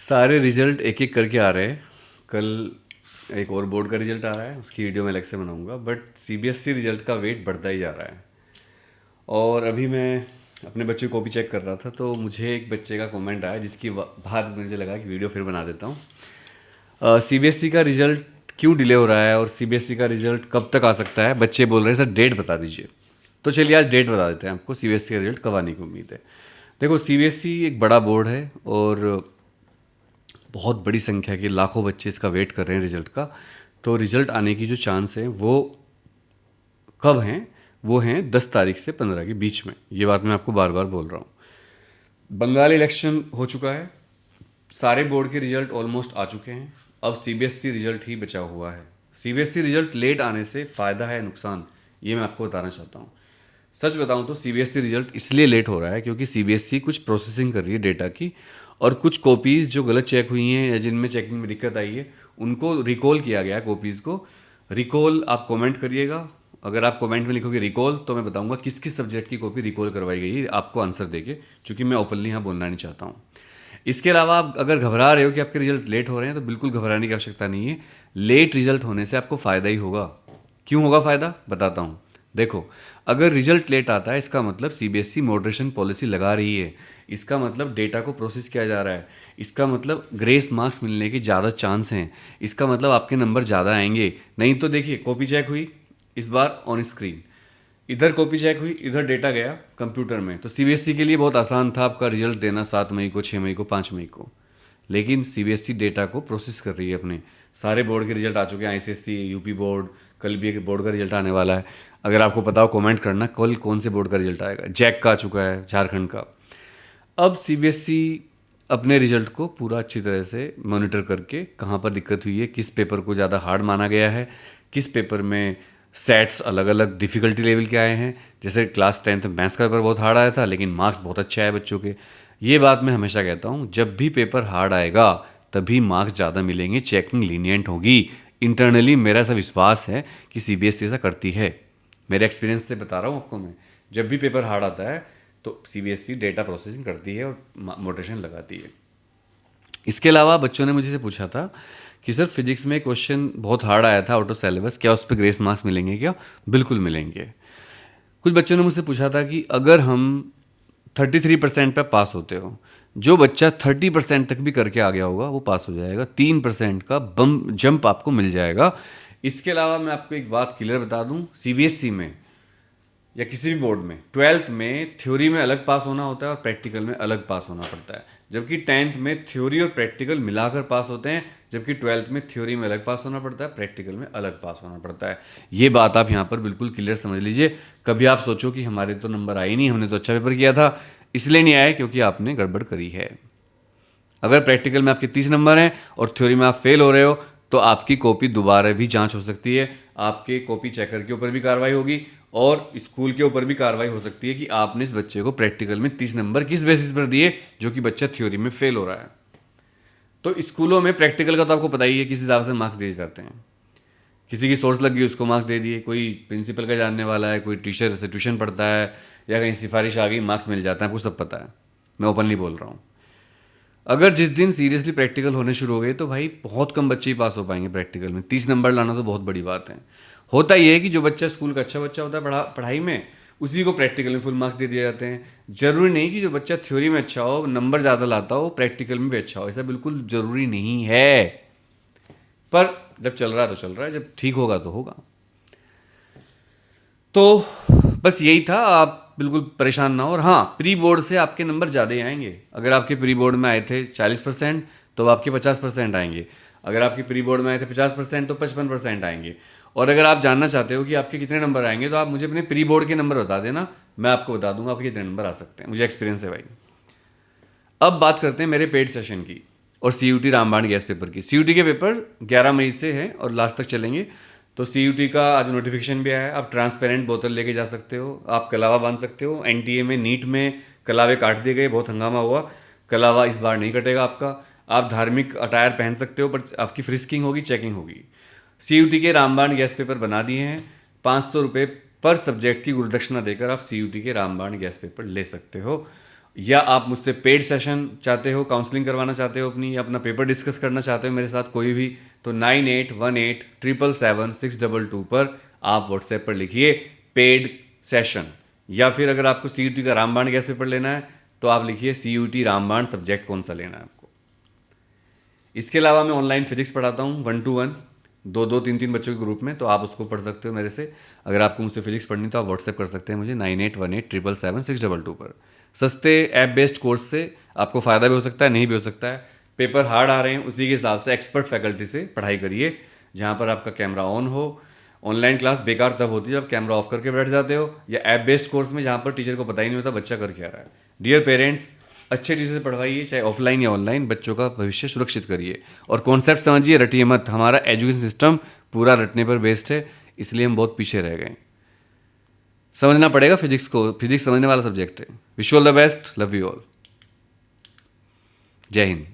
सारे रिजल्ट एक एक करके आ रहे हैं। कल एक और बोर्ड का रिजल्ट आ रहा है, उसकी वीडियो मैं अलग से बनाऊंगा। बट सीबीएसई रिजल्ट का वेट बढ़ता ही जा रहा है। और अभी मैं अपने बच्चे की कॉपी चेक कर रहा था तो मुझे एक बच्चे का कमेंट आया जिसकी बाद मुझे लगा कि वीडियो फिर बना देता हूँ। सीबीएसई का रिजल्ट क्यों डिले हो रहा है और सीबीएसई का रिजल्ट कब तक आ सकता है। बच्चे बोल रहे हैं सर डेट बता दीजिए। तो चलिए आज डेट बता देते हैं आपको सीबीएसई का रिजल्ट कब आने की उम्मीद है। देखो, सीबीएसई एक बड़ा बोर्ड है और बहुत बड़ी संख्या के लाखों बच्चे इसका वेट कर रहे हैं रिजल्ट का। तो रिजल्ट आने की जो चांस है वो कब हैं, वो हैं 10 तारीख से 15 के बीच में। ये बात मैं आपको बार बार बोल रहा हूँ। बंगाल इलेक्शन हो चुका है, सारे बोर्ड के रिजल्ट ऑलमोस्ट आ चुके हैं। अब सीबीएसई रिजल्ट ही बचा हुआ है। सीबीएसई रिजल्ट लेट आने से फ़ायदा है नुकसान, ये मैं आपको बताना चाहता हूँ। सच बताऊं तो सीबीएसई रिजल्ट इसलिए लेट हो रहा है क्योंकि सीबीएसई कुछ प्रोसेसिंग कर रही है डेटा की, और कुछ कॉपीज़ जो गलत चेक हुई हैं या जिनमें चेकिंग में दिक्कत आई है उनको रिकॉल किया गया है। कॉपीज़ को रिकॉल आप कमेंट करिएगा। अगर आप कमेंट में लिखोगे रिकॉल तो मैं बताऊंगा किस किस सब्जेक्ट की कॉपी रिकॉल करवाई गई है, आपको आंसर देके, क्योंकि मैं ओपनली यहाँ बोलना नहीं चाहता हूँ। इसके अलावा आप अगर घबरा रहे हो कि आपके रिजल्ट लेट हो रहे हैं तो बिल्कुल घबराने की आवश्यकता नहीं है। लेट रिजल्ट होने से आपको फ़ायदा ही होगा। क्यों होगा फ़ायदा, बताता हूँ। देखो, अगर रिजल्ट लेट आता है इसका मतलब सीबीएसई मॉडरेशन पॉलिसी लगा रही है। इसका मतलब डेटा को प्रोसेस किया जा रहा है। इसका मतलब ग्रेस मार्क्स मिलने के ज़्यादा चांस हैं। इसका मतलब आपके नंबर ज़्यादा आएंगे। नहीं तो देखिए, कॉपी चेक हुई इस बार ऑन स्क्रीन, इधर कॉपी चेक हुई, इधर डेटा गया कंप्यूटर में। तो सीबीएसई के लिए बहुत आसान था आपका रिजल्ट देना 7 मई को, 6 मई को, 5 मई को। लेकिन सीबीएसई डेटा को प्रोसेस कर रही है अपने। सारे बोर्ड के रिजल्ट आ चुके हैं, आईसीएसई, यूपी बोर्ड, कल भी एक बोर्ड का रिजल्ट आने वाला है। अगर आपको पता हो कमेंट करना कल कौन से बोर्ड का रिजल्ट आएगा। जैक का आ चुका है, झारखंड का। अब सीबीएसई अपने रिजल्ट को पूरा अच्छी तरह से मॉनिटर करके कहाँ पर दिक्कत हुई है, किस पेपर को ज़्यादा हार्ड माना गया है, किस पेपर में सेट्स अलग अलग डिफ़िकल्टी लेवल के आए हैं। जैसे क्लास 10th मैथ्स का पेपर बहुत हार्ड आया था लेकिन मार्क्स बहुत अच्छे आए बच्चों के। ये बात मैं हमेशा कहता हूँ, जब भी पेपर हार्ड आएगा तभी मार्क्स ज़्यादा मिलेंगे, चेकिंग लीनियंट होगी। इंटरनली मेरा ऐसा विश्वास है कि सीबीएसई ऐसा करती है। मेरे एक्सपीरियंस से बता रहा हूँ आपको मैं। जब भी पेपर हार्ड आता है तो सीबीएसई डेटा प्रोसेसिंग करती है और मोटेशन लगाती है। इसके अलावा बच्चों ने मुझे से पूछा था कि सर फिजिक्स में क्वेश्चन बहुत हार्ड आया था आउट ऑफ सिलेबस, क्या उस पर ग्रेस मार्क्स मिलेंगे क्या। बिल्कुल मिलेंगे। कुछ बच्चों ने मुझसे पूछा था कि अगर हम 33% पे पास होते हो, जो बच्चा 30% तक भी करके आ गया होगा वो पास हो जाएगा, 3% का बम जंप आपको मिल जाएगा। इसके अलावा मैं आपको एक बात क्लियर बता दूं, सीबीएसई में या किसी भी बोर्ड में 12th में थ्योरी में अलग पास होना होता है और प्रैक्टिकल में अलग पास होना पड़ता है। जबकि 10th में थ्योरी और प्रैक्टिकल मिलाकर पास होते हैं, जबकि 12th में थ्योरी में अलग पास होना पड़ता है, प्रैक्टिकल में अलग पास होना पड़ता है। ये बात आप यहाँ पर बिल्कुल क्लियर समझ लीजिए। कभी आप सोचो कि हमारे तो नंबर आए नहीं, हमने तो अच्छा पेपर किया था। इसलिए नहीं आए क्योंकि आपने गड़बड़ करी है। अगर प्रैक्टिकल में आपके 30 नंबर हैं और थ्योरी में आप फेल हो रहे हो तो आपकी कॉपी दोबारा भी जांच हो सकती है। आपके कॉपी चेकर के ऊपर भी कार्रवाई होगी और स्कूल के ऊपर भी कार्रवाई हो सकती है कि आपने इस बच्चे को प्रैक्टिकल में 30 नंबर किस बेसिस पर दिए जो कि बच्चा थ्योरी में फेल हो रहा है। तो स्कूलों में प्रैक्टिकल का तो आपको पता ही है किस हिसाब से मार्क्स दिए जाते हैं। किसी की सोर्स लग गई उसको मार्क्स दे दिए, कोई प्रिंसिपल का जानने वाला है, कोई टीचर से ट्यूशन पढ़ता है या कहीं सिफारिश आ गई, मार्क्स मिल जाता है, आपको सब पता है। मैं ओपनली बोल रहा हूँ। अगर जिस दिन सीरियसली प्रैक्टिकल होने शुरू हो गए तो भाई बहुत कम बच्चे ही पास हो पाएंगे प्रैक्टिकल में। 30 नंबर लाना तो बहुत बड़ी बात है। होता ये है कि जो बच्चा स्कूल का अच्छा बच्चा होता है पढ़ाई में, उसी को प्रैक्टिकल में फुल मार्क्स दे दिए जाते हैं। जरूरी नहीं कि जो बच्चा थ्योरी में अच्छा हो, नंबर ज़्यादा लाता हो, प्रैक्टिकल में भी अच्छा हो। ऐसा बिल्कुल ज़रूरी नहीं है। पर जब चल रहा है तो चल रहा है, जब ठीक होगा तो होगा। तो बस यही था, आप बिल्कुल परेशान ना हो। और हाँ, प्री बोर्ड से आपके नंबर ज़्यादा ही आएंगे। अगर आपके प्री बोर्ड में आए थे 40% तो आपके 50% आएंगे। अगर आपके प्री बोर्ड में आए थे 50% तो 55% आएंगे। और अगर आप जानना चाहते हो कि आपके कितने नंबर आएंगे तो आप मुझे अपने प्री बोर्ड के नंबर बता देना, मैं आपको बता दूंगा आपके कितने नंबर आ सकते हैं। मुझे एक्सपीरियंस है भाई। अब बात करते हैं मेरे पेड सेशन की और सीयूटी रामबाण गैस पेपर की। सीयूटी के पेपर 11 मई से हैं और लास्ट तक चलेंगे। तो सीयूटी का आज नोटिफिकेशन भी आया है। आप ट्रांसपेरेंट बोतल लेके जा सकते हो, आप कलावा बांध सकते हो। एनटीए में, नीट में कलावे काट दिए गए, बहुत हंगामा हुआ। कलावा इस बार नहीं कटेगा आपका। आप धार्मिक अटायर पहन सकते हो पर आपकी फ्रिस्किंग होगी, चेकिंग होगी। सीयूटी के रामबाण गैस पेपर बना दिए हैं। 500 रुपये पर सब्जेक्ट की गुरुदक्षिणा देकर आप सीयूटी के रामबाण गैस पेपर ले सकते हो। या आप मुझसे पेड सेशन चाहते हो, काउंसलिंग करवाना चाहते हो अपनी, या अपना पेपर डिस्कस करना चाहते हो मेरे साथ कोई भी, तो 9818777622 पर आप व्हाट्सएप पर लिखिए पेड सेशन। या फिर अगर आपको CUT का रामबाण गैस पेपर लेना है तो आप लिखिए CUT रामबाण, सब्जेक्ट कौन सा लेना है आपको। इसके अलावा मैं ऑनलाइन फिजिक्स पढ़ाता हूँ 1 to 1, 2-2, 3-3 बच्चों के ग्रुप में, तो आप उसको पढ़ सकते हो मेरे से। अगर आपको मुझसे फिजिक्स पढ़नी तो आप व्हाट्सएप कर सकते हैं मुझे 9818777622 पर। सस्ते ऐप बेस्ड कोर्स से आपको फ़ायदा भी हो सकता है, नहीं भी हो सकता है। पेपर हार्ड आ रहे हैं, उसी के हिसाब से एक्सपर्ट फैकल्टी से पढ़ाई करिए जहाँ पर आपका कैमरा ऑन हो। ऑनलाइन क्लास बेकार तब होती है जब कैमरा ऑफ करके बैठ जाते हो, या ऐप बेस्ड कोर्स में जहाँ पर टीचर को पता ही नहीं होता बच्चा कर क्या रहा है। डियर पेरेंट्स, अच्छे चीज़ से पढ़वाइए, चाहे ऑफलाइन या ऑनलाइन, बच्चों का भविष्य सुरक्षित करिए। और कॉन्सेप्ट समझिए, रटिए मत। हमारा एजुकेशन सिस्टम पूरा रटने पर बेस्ड है, इसलिए हम बहुत पीछे रह गए। समझना पड़ेगा फिजिक्स को, फिजिक्स समझने वाला सब्जेक्ट है। Wish you all the best, love you all, जय हिंद।